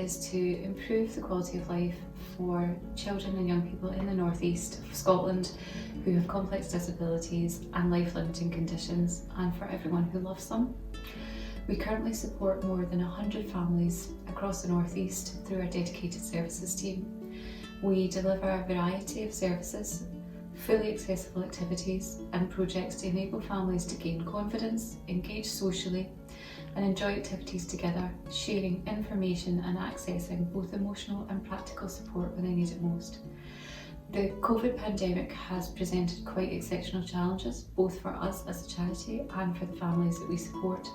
is to improve the quality of life for children and young people in the northeast of Scotland who have complex disabilities and life-limiting conditions, and for everyone who loves them. We currently support more than 100 families across the northeast through our dedicated services team. We deliver a variety of services, fully accessible activities and projects to enable families to gain confidence, engage socially and enjoy activities together, sharing information and accessing both emotional and practical support when they need it most. The COVID pandemic has presented quite exceptional challenges, both for us as a charity and for the families that we support.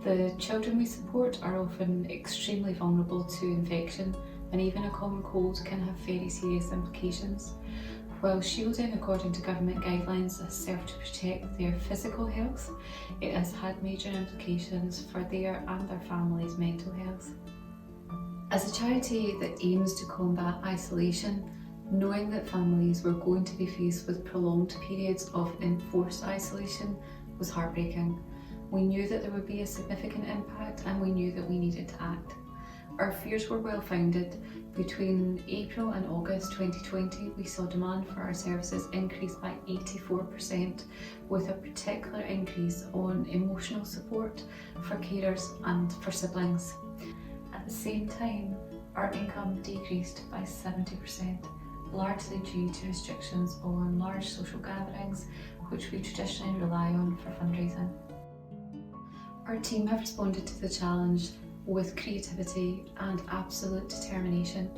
The children we support are often extremely vulnerable to infection, and even a common cold can have very serious implications. While shielding according to government guidelines has served to protect their physical health, it has had major implications for their and their families' mental health. As a charity that aims to combat isolation, knowing that families were going to be faced with prolonged periods of enforced isolation was heartbreaking. We knew that there would be a significant impact, and we knew that we needed to act. Our fears were well founded. Between April and August 2020, we saw demand for our services increase by 84%, with a particular increase on emotional support for carers and for siblings. At the same time, our income decreased by 70%, largely due to restrictions on large social gatherings, which we traditionally rely on for fundraising. Our team have responded to the challenge with creativity and absolute determination.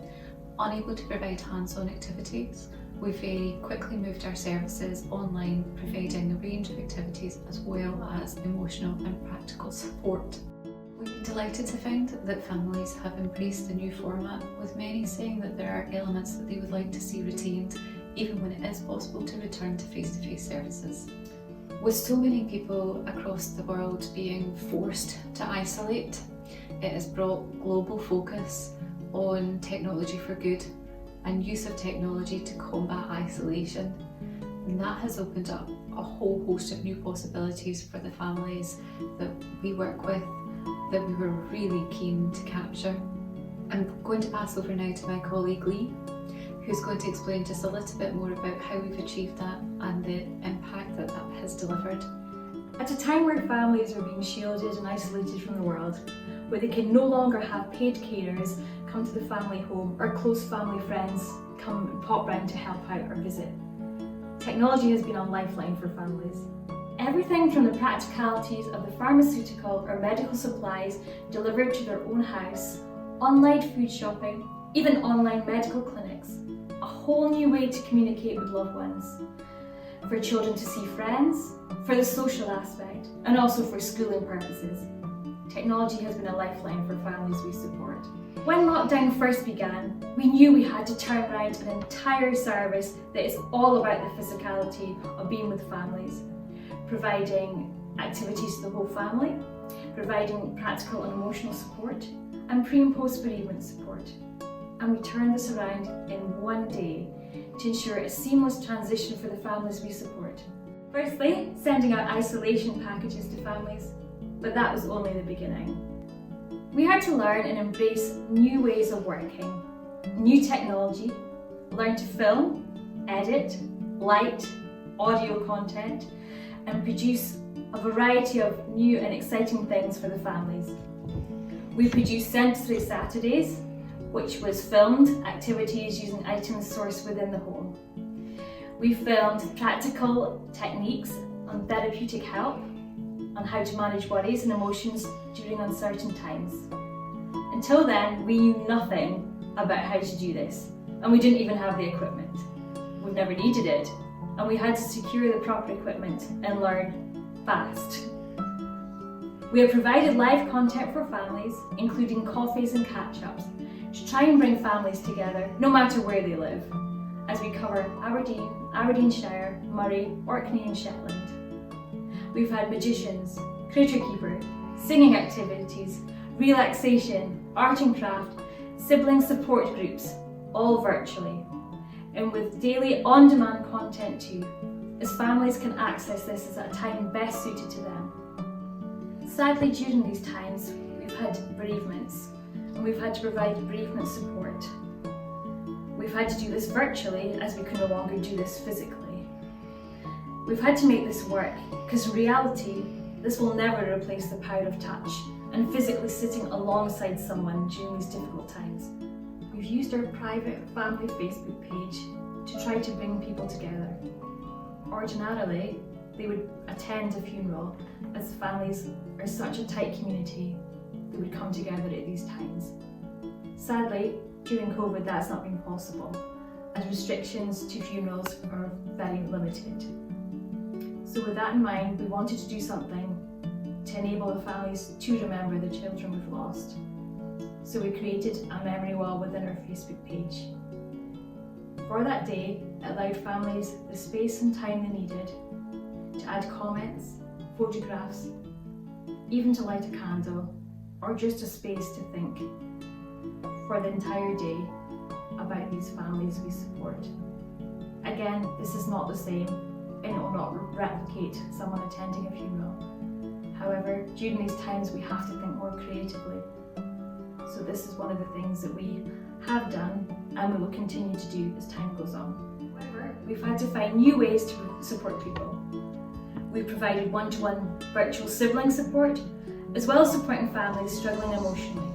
Unable to provide hands-on activities, we very quickly moved our services online, providing a range of activities as well as emotional and practical support. We've been delighted to find that families have embraced the new format, with many saying that there are elements that they would like to see retained, even when it is possible to return to face-to-face services. With so many people across the world being forced to isolate, it has brought global focus on technology for good and use of technology to combat isolation. And that has opened up a whole host of new possibilities for the families that we work with that we were really keen to capture. I'm going to pass over now to my colleague Lee, who's going to explain just a little bit more about how we've achieved that and the impact that that has delivered. At a time where families are being shielded and isolated from the world, where they can no longer have paid carers come to the family home or close family friends come and pop round to help out or visit, technology has been a lifeline for families. Everything from the practicalities of the pharmaceutical or medical supplies delivered to their own house, online food shopping, even online medical clinics, a whole new way to communicate with loved ones, for children to see friends, for the social aspect, and also for schooling purposes. Technology has been a lifeline for families we support. When lockdown first began, we knew we had to turn around an entire service that is all about the physicality of being with families, providing activities to the whole family, providing practical and emotional support, and pre and post bereavement support. And we turned this around in one day to ensure a seamless transition for the families we support. Firstly, sending out isolation packages to families, but that was only the beginning. We had to learn and embrace new ways of working, new technology, learn to film, edit, light, audio content, and produce a variety of new and exciting things for the families. We produced Sensory Saturdays, which was filmed activities using items sourced within the home. We filmed practical techniques on therapeutic help, on how to manage worries and emotions during uncertain times. Until then, we knew nothing about how to do this, and we didn't even have the equipment. We've never needed it, and we had to secure the proper equipment and learn fast. We have provided live content for families, including coffees and catch-ups, to try and bring families together, no matter where they live, as we cover Aberdeen, Aberdeenshire, Moray, Orkney and Shetland. We've had magicians, critter keeper, singing activities, relaxation, art and craft, sibling support groups, all virtually, and with daily on-demand content too, as families can access this at a time best suited to them. Sadly, during these times, we've had bereavements, and we've had to provide bereavement support. We've had to do this virtually as we can no longer do this physically. We've had to make this work because in reality, this will never replace the power of touch and physically sitting alongside someone during these difficult times. We've used our private family Facebook page to try to bring people together. Ordinarily, they would attend a funeral as families are such a tight community that would come together at these times. Sadly, during COVID that's not been possible as restrictions to funerals are very limited. So with that in mind, we wanted to do something to enable the families to remember the children we've lost. So we created a memory wall within our Facebook page. For that day, it allowed families the space and time they needed to add comments, photographs, even to light a candle, or just a space to think for the entire day about these families we support. Again, this is not the same and it will not replicate someone attending a funeral. However, during these times we have to think more creatively. So this is one of the things that we have done and we will continue to do as time goes on. However, we've had to find new ways to support people. We've provided one-to-one virtual sibling support, as well as supporting families struggling emotionally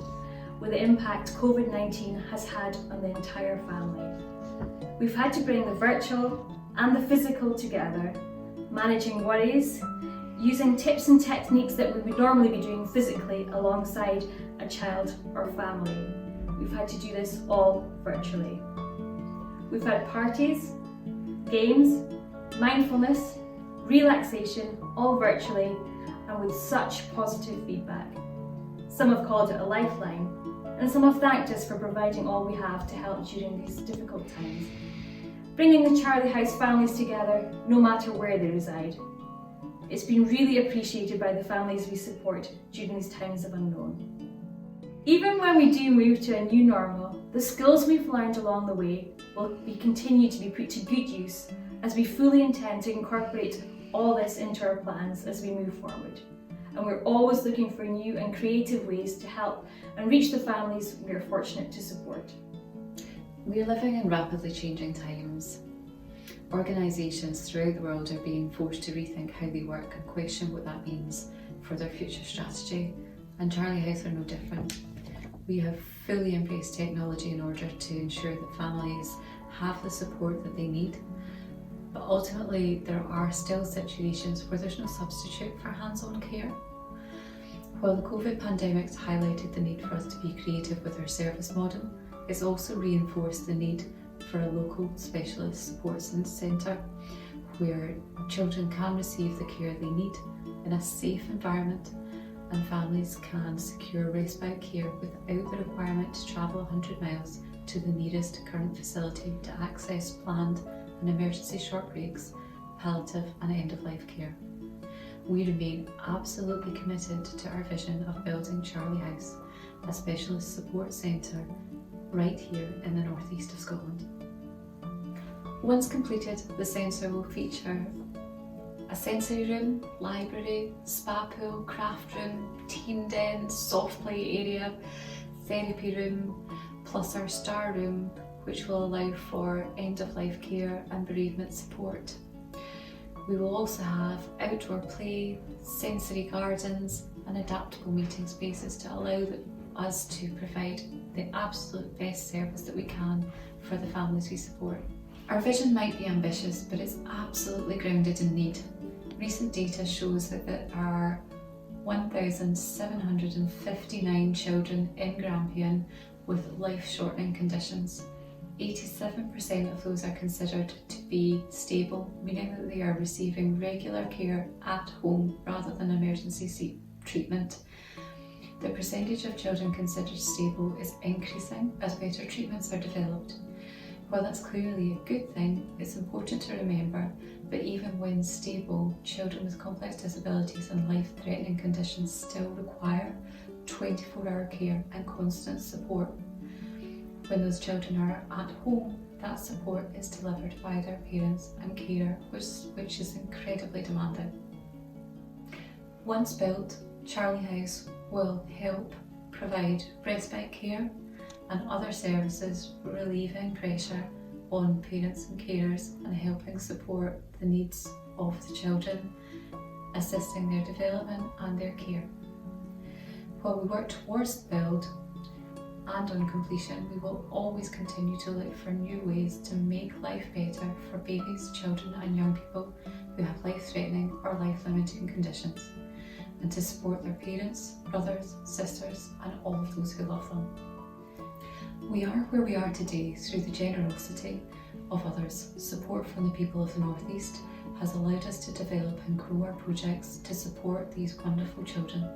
with the impact COVID-19 has had on the entire family. We've had to bring the virtual and the physical together, managing worries, using tips and techniques that we would normally be doing physically alongside a child or family. We've had to do this all virtually. We've had parties, games, mindfulness, relaxation, all virtually and with such positive feedback. Some have called it a lifeline, and some have thanked us for providing all we have to help during these difficult times, bringing the Charlie House families together no matter where they reside. It's been really appreciated by the families we support during these times of unknown. Even when we do move to a new normal, the skills we've learned along the way will continue to be put to good use as we fully intend to incorporate all this into our plans as we move forward. And we're always looking for new and creative ways to help and reach the families we are fortunate to support. We are living in rapidly changing times. Organisations throughout the world are being forced to rethink how they work and question what that means for their future strategy, and Charlie House are no different. We have fully embraced technology in order to ensure that families have the support that they need. But ultimately, there are still situations where there's no substitute for hands-on care. While the COVID pandemic has highlighted the need for us to be creative with our service model, it's also reinforced the need for a local specialist support centre where children can receive the care they need in a safe environment and families can secure respite care without the requirement to travel 100 miles to the nearest current facility to access planned and emergency short breaks, palliative and end-of-life care. We remain absolutely committed to our vision of building Charlie House, a specialist support centre right here in the northeast of Scotland. Once completed, the centre will feature a sensory room, library, spa pool, craft room, teen den, soft play area, therapy room, plus our star room, which will allow for end-of-life care and bereavement support. We will also have outdoor play, sensory gardens and adaptable meeting spaces to allow us to provide the absolute best service that we can for the families we support. Our vision might be ambitious, but it's absolutely grounded in need. Recent data shows that there are 1,759 children in Grampian with life-shortening conditions. 87% of those are considered to be stable, meaning that they are receiving regular care at home rather than emergency treatment. The percentage of children considered stable is increasing as better treatments are developed. While that's clearly a good thing, it's important to remember that even when stable, children with complex disabilities and life-threatening conditions still require 24-hour care and constant support. When those children are at home, that support is delivered by their parents and carer, which is incredibly demanding. Once built, Charlie House will help provide respite care and other services relieving pressure on parents and carers and helping support the needs of the children, assisting their development and their care. While we work towards the build and on completion, we will always continue to look for new ways to make life better for babies, children and young people who have life-threatening or life-limiting conditions, and to support their parents, brothers, sisters and all of those who love them. We are where we are today through the generosity of others. Support from the people of the North East has allowed us to develop and grow our projects to support these wonderful children.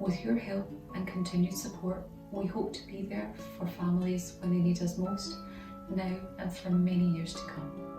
With your help and continued support, we hope to be there for families when they need us most, now and for many years to come.